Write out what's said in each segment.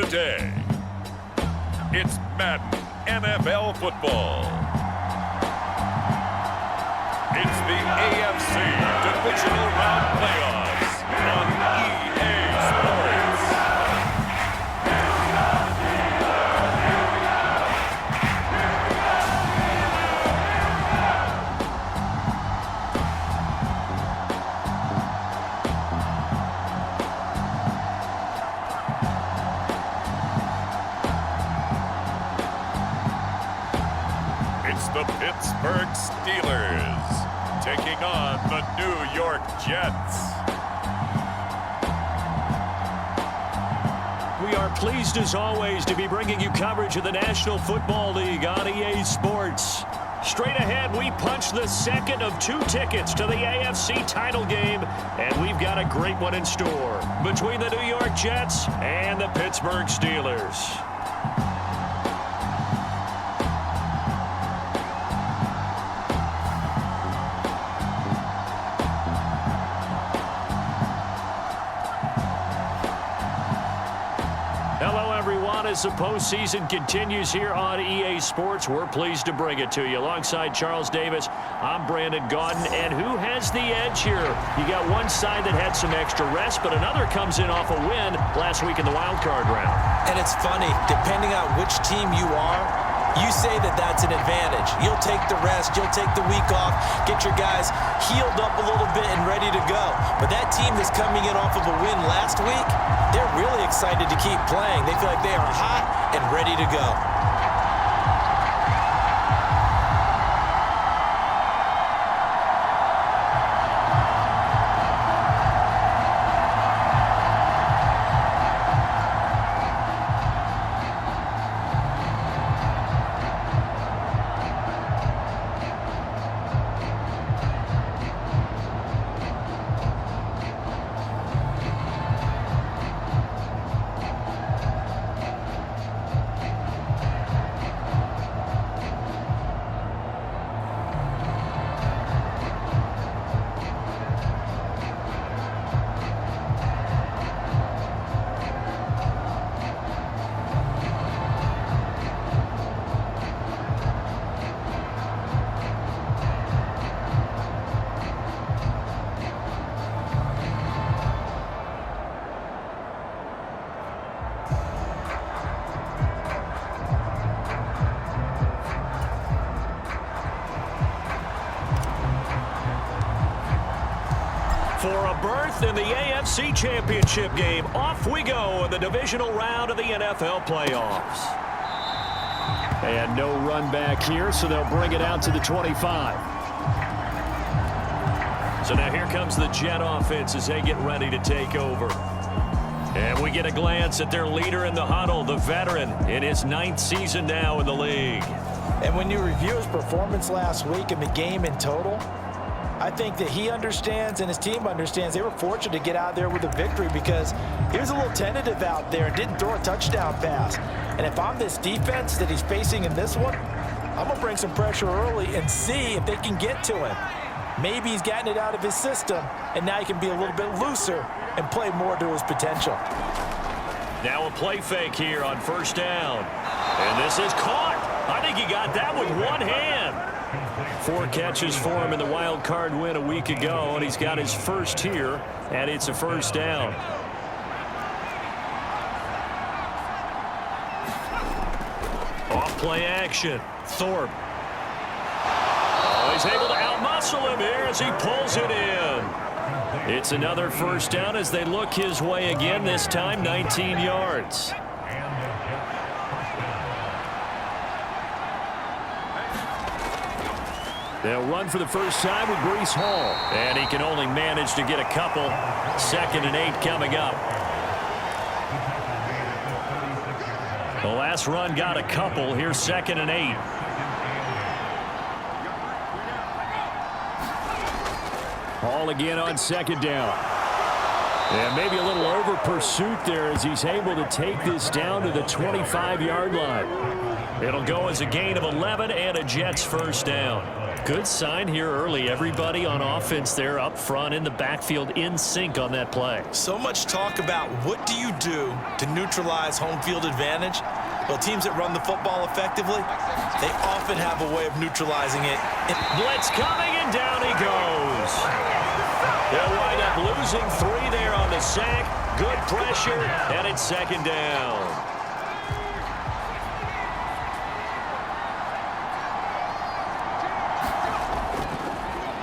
today. It's Madden NFL football. It's the AFC Divisional Round Playoffs on EA Sports. It's the Pittsburgh Steelers taking on the New York Jets. We are pleased as always to be bringing you coverage of the National Football League on EA Sports. Straight ahead, we punch the second of 2 tickets to the AFC title game, and we've got a great one in store between the New York Jets and the Pittsburgh Steelers. As the postseason continues here on EA Sports, we're pleased to bring it to you. Alongside Charles Davis, I'm Brandon Gaudin. And who has the edge here? You got one side that had some extra rest, but another comes in off a win last week in the wild card round. And it's funny, depending on which team you are, you say that that's an advantage. You'll take the rest, you'll take the week off, get your guys healed up a little bit and ready to go. But that team that's coming in off of a win last week, they're really excited to keep playing. They feel like they are hot and ready to go. For a berth in the AFC Championship game, off we go in the divisional round of the NFL playoffs. And no run back here, so they'll bring it out to the 25. So now here comes the Jet offense as they get ready to take over. And we get a glance at their leader in the huddle, the veteran, in his 9th season now in the league. And when you review his performance last week in the game in total, I think that he understands and his team understands they were fortunate to get out there with a victory because he was a little tentative out there and didn't throw a touchdown pass. And if I'm this defense that he's facing in this one, I'm going to bring some pressure early and see if they can get to him. Maybe he's gotten it out of his system, and now he can be a little bit looser and play more to his potential. Now a play fake here on first down. And this is caught. I think he got that with one hand. 4 catches for him in the wild card win a week ago, and he's got his first here, and it's a first down. Off play action. Thorpe. Oh, he's able to outmuscle him here as he pulls it in. It's another first down as they look his way again, this time 19 yards. They'll run for the first time with Breece Hall. And he can only manage to get a couple. 2nd and 8 coming up. The last run got a couple. Here's 2nd and 8. Hall again on 2nd down. And maybe a little over pursuit there as he's able to take this down to the 25-yard line. It'll go as a gain of 11 and a Jets first down. Good sign here early. Everybody on offense there up front in the backfield in sync on that play. So much talk about what do you do to neutralize home field advantage. Well, teams that run the football effectively, they often have a way of neutralizing it. Blitz coming, and down he goes. They'll wind up losing 3 there on the sack. Good pressure, and it's second down.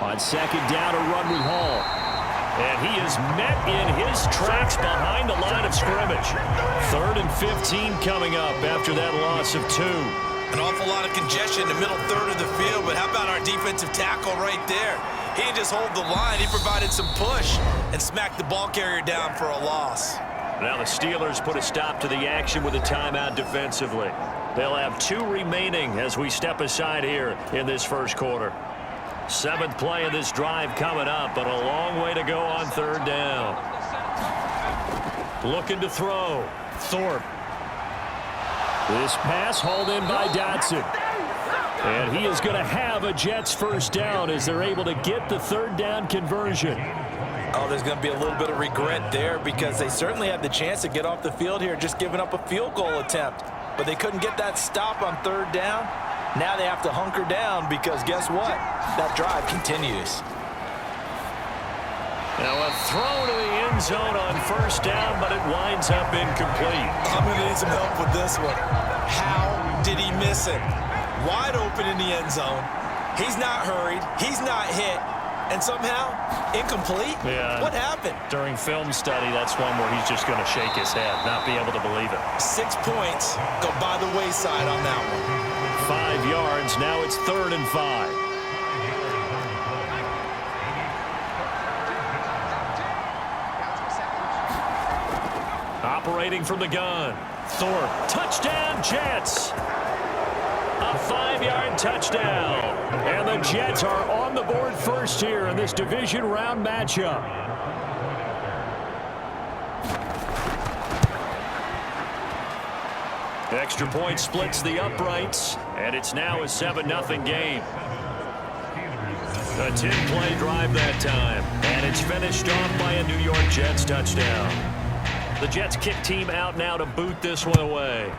On second down, a run with Hall. And he is met in his tracks behind the line of scrimmage. 3rd and 15 coming up after that loss of 2. An awful lot of congestion in the middle third of the field, but how about our defensive tackle right there? He didn't just hold the line, he provided some push and smacked the ball carrier down for a loss. Now the Steelers put a stop to the action with a timeout defensively. They'll have 2 remaining as we step aside here in this first quarter. 7th play of this drive coming up, but a long way to go on 3rd down. Looking to throw. Thorpe. This pass hauled in by Dotson. And he is going to have a Jets first down as they're able to get the 3rd down conversion. Oh, there's going to be a little bit of regret there because they certainly had the chance to get off the field here, just giving up a field goal attempt. But they couldn't get that stop on 3rd down. Now they have to hunker down because guess what? That drive continues. Now a throw to the end zone on 1st down, but it winds up incomplete. I'm going to need some help with this one. How did he miss it? Wide open in the end zone. He's not hurried. He's not hit. And somehow, incomplete? Yeah. What happened? During film study, that's one where he's just going to shake his head, not be able to believe it. 6 points go by the wayside on that one. 5 yards. Now it's 3rd and 5. Operating from the gun. Thorpe. Touchdown, Jets. A 5-yard touchdown. And the Jets are on the board first here in this division round matchup. Extra point splits the uprights, and it's now a 7-0 game. A 10-play drive that time, and it's finished off by a New York Jets touchdown. The Jets kick team out now to boot this one away.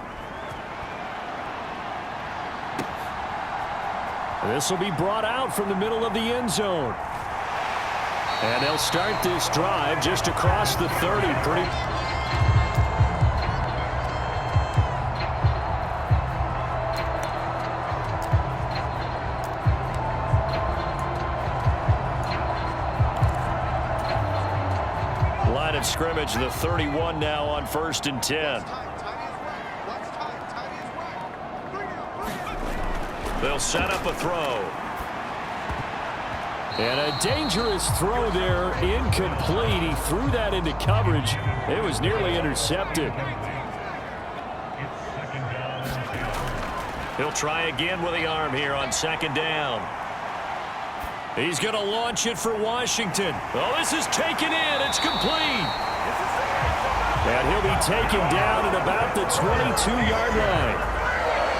This will be brought out from the middle of the end zone. And they'll start this drive just across the 30. Line of scrimmage, the 31 now on 1st and 10. They'll set up a throw. And a dangerous throw there, incomplete. He threw that into coverage. It was nearly intercepted. He'll try again with the arm here on 2nd down. He's going to launch it for Washington. Oh, this is taken in. It's complete. And he'll be taken down at about the 22-yard line.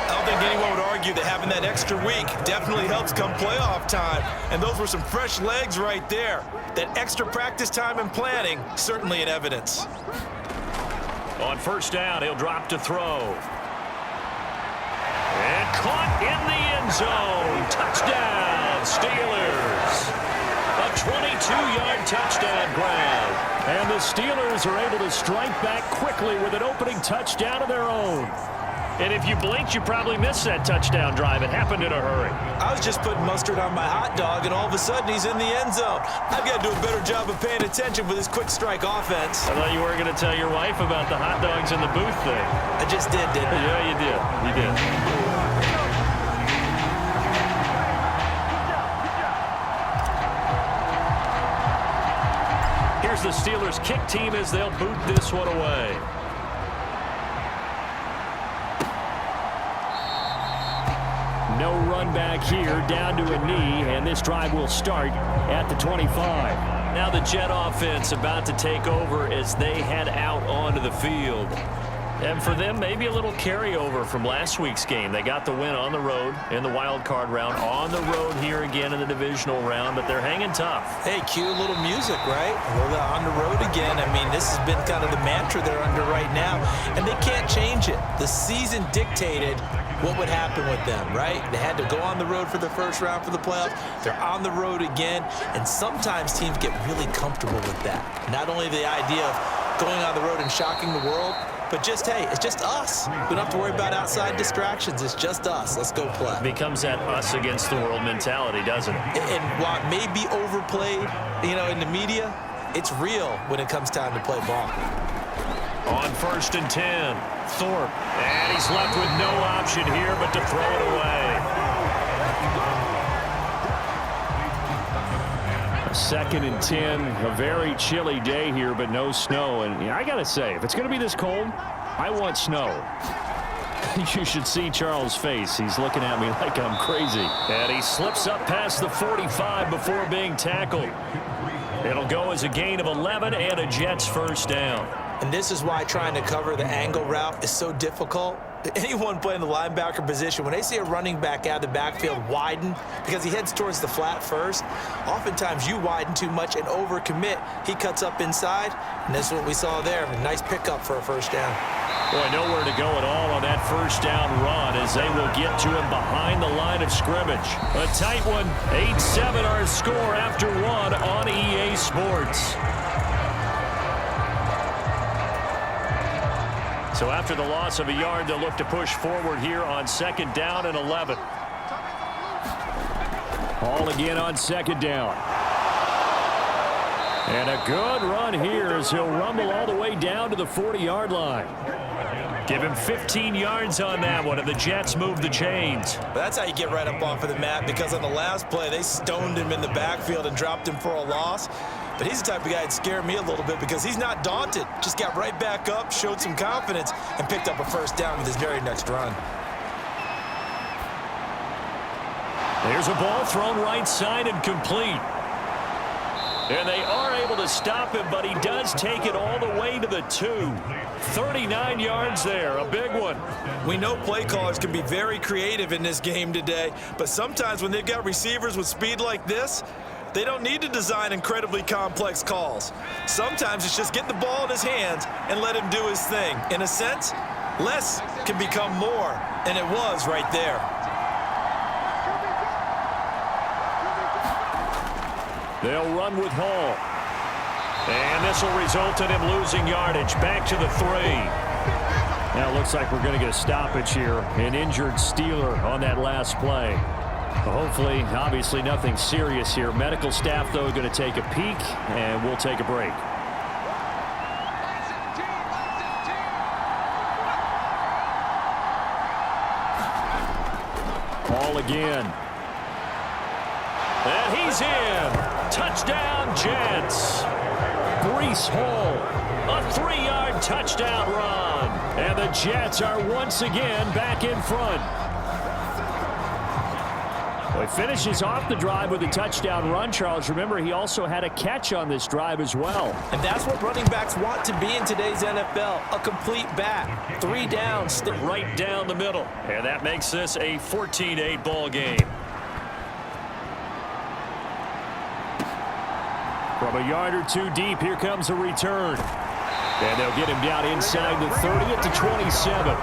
I don't think anyone would argue that having that extra week definitely helps come playoff time. And those were some fresh legs right there. That extra practice time and planning, certainly in evidence. On 1st down, he'll drop to throw. And caught in the end zone. Touchdown, Steelers. A 22-yard touchdown grab. And the Steelers are able to strike back quickly with an opening touchdown of their own. And if you blinked, you probably missed that touchdown drive. It happened in a hurry. I was just putting mustard on my hot dog, and all of a sudden he's in the end zone. I've got to do a better job of paying attention with this quick strike offense. I thought you were going to tell your wife about the hot dogs in the booth thing. I just did, didn't I? Yeah, you did. You did. Here's the Steelers kick team as they'll boot this one away. No run back here, down to a knee, and this drive will start at the 25. Now the Jet offense about to take over as they head out onto the field. And for them, maybe a little carryover from last week's game. They got the win on the road in the wild card round, on the road here again in the divisional round, but they're hanging tough. Hey, cue a little music, right? Well, on the road again. I mean, this has been kind of the mantra they're under right now, and they can't change it. The season dictated what would happen with them, right? They had to go on the road for the first round for the playoffs. They're on the road again, and sometimes teams get really comfortable with that. Not only the idea of going on the road and shocking the world, but just, hey, it's just us. We don't have to worry about outside distractions. It's just us. Let's go play. It becomes that us against the world mentality, doesn't it? And while it may be overplayed, in the media, it's real when it comes time to play ball. On 1st and 10, Thorpe. And he's left with no option here but to throw it away. 2nd and 10, a very chilly day here, but no snow. And I got to say, if it's going to be this cold, I want snow. You should see Charles' face. He's looking at me like I'm crazy. And he slips up past the 45 before being tackled. It'll go as a gain of 11 and a Jets first down. And this is why trying to cover the angle route is so difficult. Anyone playing the linebacker position, when they see a running back out of the backfield widen because he heads towards the flat first, oftentimes you widen too much and overcommit. He cuts up inside, and this is what we saw there. A nice pickup for a first down. Boy, nowhere to go at all on that first down run as they will get to him behind the line of scrimmage. A tight one, 8-7 our score after one on EA Sports. So after the loss of a yard, they'll look to push forward here on 2nd down and 11. All again on 2nd down. And a good run here as he'll rumble all the way down to the 40-yard line. Give him 15 yards on that one, and the Jets move the chains. That's how you get right up off of the mat, because on the last play, they stoned him in the backfield and dropped him for a loss. But he's the type of guy that scared me a little bit because he's not daunted. Just got right back up, showed some confidence, and picked up a first down with his very next run. There's a ball thrown right side and complete. And they are able to stop him, but he does take it all the way to the 2. 39 yards there, a big one. We know play callers can be very creative in this game today, but sometimes when they've got receivers with speed like this, they don't need to design incredibly complex calls. Sometimes it's just get the ball in his hands and let him do his thing. In a sense, less can become more, and it was right there. They'll run with Hall. And this will result in him losing yardage. Back to the 3. Now it looks like we're going to get a stoppage here. An injured Steeler on that last play. Hopefully, obviously nothing serious here. Medical staff, though, going to take a peek, and we'll take a break. Hall again. And he's in. Touchdown, Jets. Breece Hall, a 3-yard touchdown run. And the Jets are once again back in front. Well, he finishes off the drive with a touchdown run, Charles. Remember, he also had a catch on this drive as well. And that's what running backs want to be in today's NFL, a complete back. 3 downs. Right down the middle. And that makes this a 14-8 ball game. From a yard or 2 deep, here comes a return. And they'll get him down inside the 30 at the 27.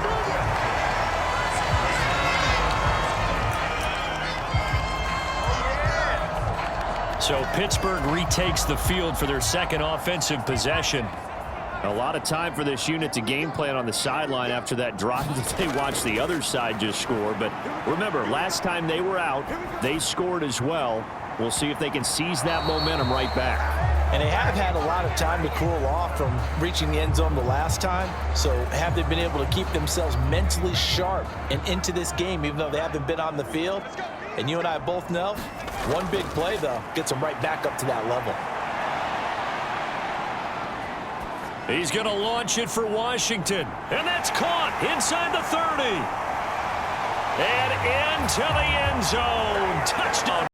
So Pittsburgh retakes the field for their second offensive possession. A lot of time for this unit to game plan on the sideline after that drive that they watched the other side just score. But remember, last time they were out, they scored as well. We'll see if they can seize that momentum right back. And they have had a lot of time to cool off from reaching the end zone the last time. So have they been able to keep themselves mentally sharp and into this game, even though they haven't been on the field? And you and I both know, one big play, though, gets them right back up to that level. He's going to launch it for Washington. And that's caught inside the 30. And into the end zone. Touchdown.